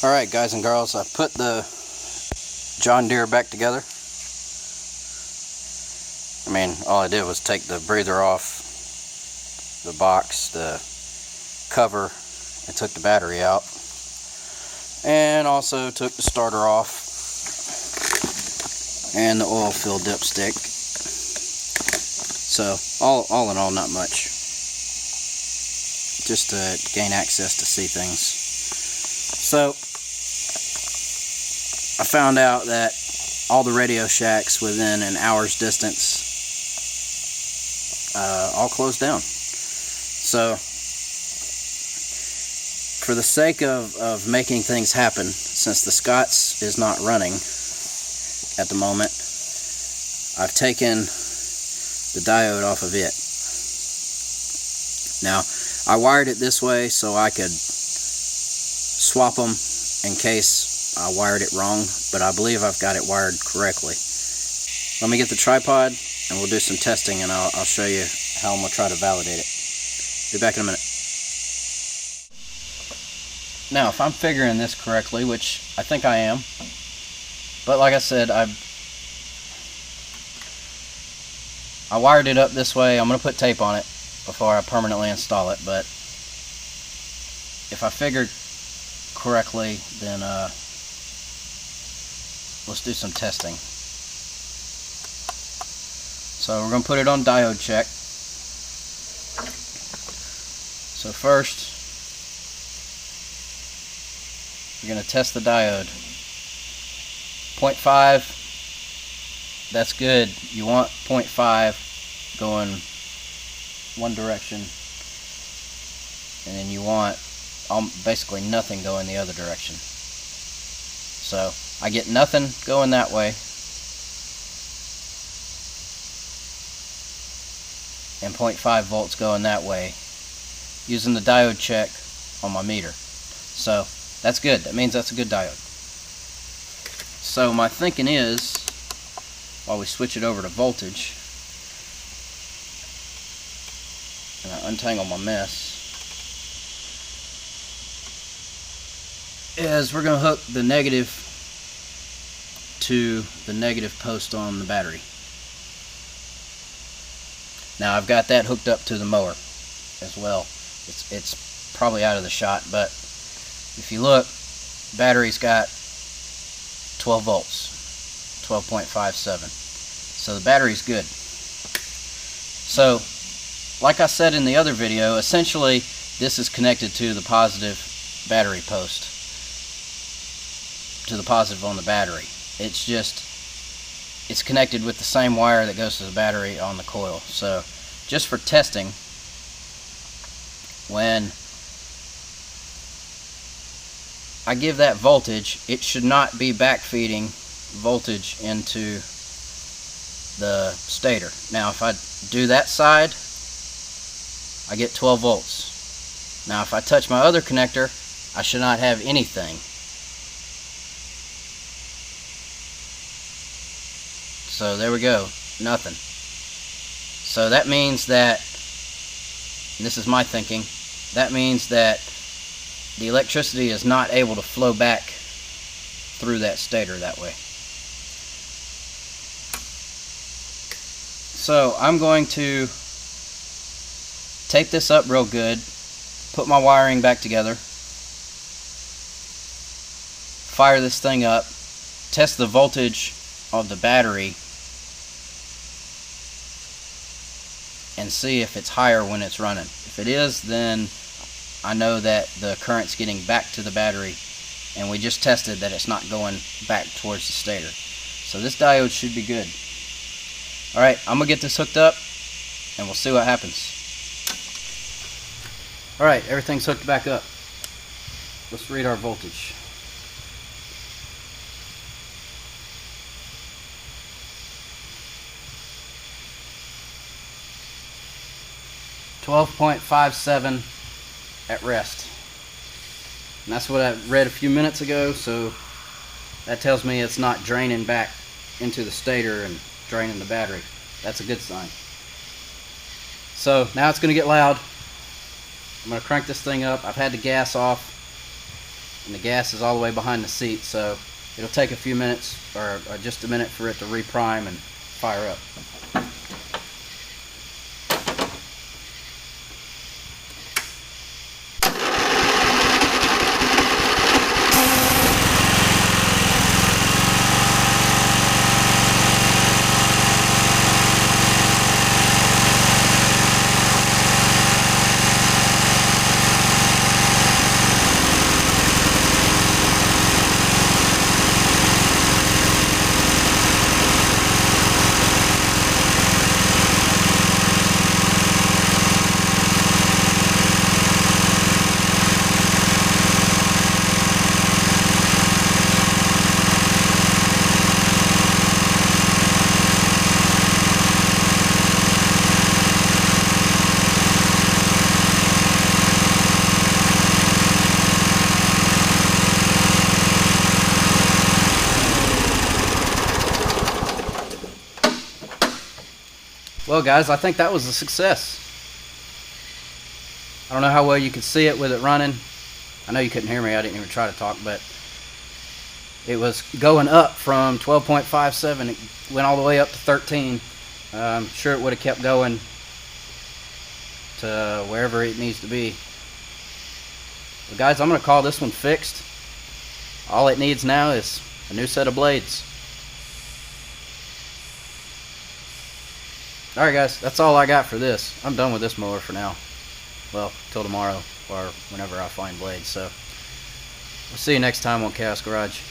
Alright guys and girls, I put the John Deere back together. I mean, all I did was take the breather off the box, the cover, and took the battery out. And also took the starter off and the oil fill dipstick. So, all in all, not much. Just to gain access to see things. So, I found out that all the Radio Shacks within an hour's distance all closed down. So, for the sake of making things happen, since the Scots is not running at the moment, I've taken the diode off of it. Now, I wired it this way so I could swap them in case I wired it wrong, but I believe I've got it wired correctly. Let me get the tripod and we'll do some testing, and I'll show you how I'm going to try to validate it. Be back in a minute. Now, if I'm figuring this correctly, which I think I am, but like I said, I wired it up this way. I'm going to put tape on it before I permanently install it, but if I figured correctly, then let's do some testing. So we're going to put it on diode check. So first, we're going to test the diode. 0.5, that's good. You want 0.5 going one direction, and then you want basically nothing going the other direction. So I get nothing going that way, and 0.5 volts going that way, using the diode check on my meter. So that's good. That means that's a good diode. So my thinking is, while we switch it over to voltage, and I untangle my mess, is we're going to hook the negative to the negative post on the battery. Now I've got that hooked up to the mower as well. It's probably out of the shot, but if you look, battery's got 12 volts, 12.57. So the battery's good. So, like I said in the other video, essentially this is connected to the positive battery post, to the positive on the battery. It's connected with the same wire that goes to the battery on the coil. So just for testing, when I give that voltage, it should not be backfeeding voltage into the stator. Now if I do that side, I get 12 volts. Now if I touch my other connector, I should not have anything. So there we go, nothing. So that means that, and this is my thinking, that means that the electricity is not able to flow back through that stator that way. So I'm going to tape this up real good, put my wiring back together, fire this thing up, test the voltage of the battery, and see if it's higher when it's running. If it is, then I know that the current's getting back to the battery, and we just tested that it's not going back towards the stator. So this diode should be good. Alright, I'm going to get this hooked up and we'll see what happens. Alright, everything's hooked back up. Let's read our voltage. .57 at rest. And that's what I read a few minutes ago, so that tells me it's not draining back into the stator and draining the battery. That's a good sign. So now it's going to get loud. I'm going to crank this thing up. I've had the gas off and the gas is all the way behind the seat, so it'll take a few minutes or just a minute for it to reprime and fire up. Well guys, I think that was a success. I don't know how well you could see it with it running. I know you couldn't hear me, I didn't even try to talk, but it was going up from 12.57, it went all the way up to 13. I'm sure it would have kept going to wherever it needs to be. Well guys, I'm going to call this one fixed. All it needs now is a new set of blades. Alright guys, that's all I got for this. I'm done with this mower for now. Well, till tomorrow or whenever I find blades. So, we'll see you next time on Chaos Garage.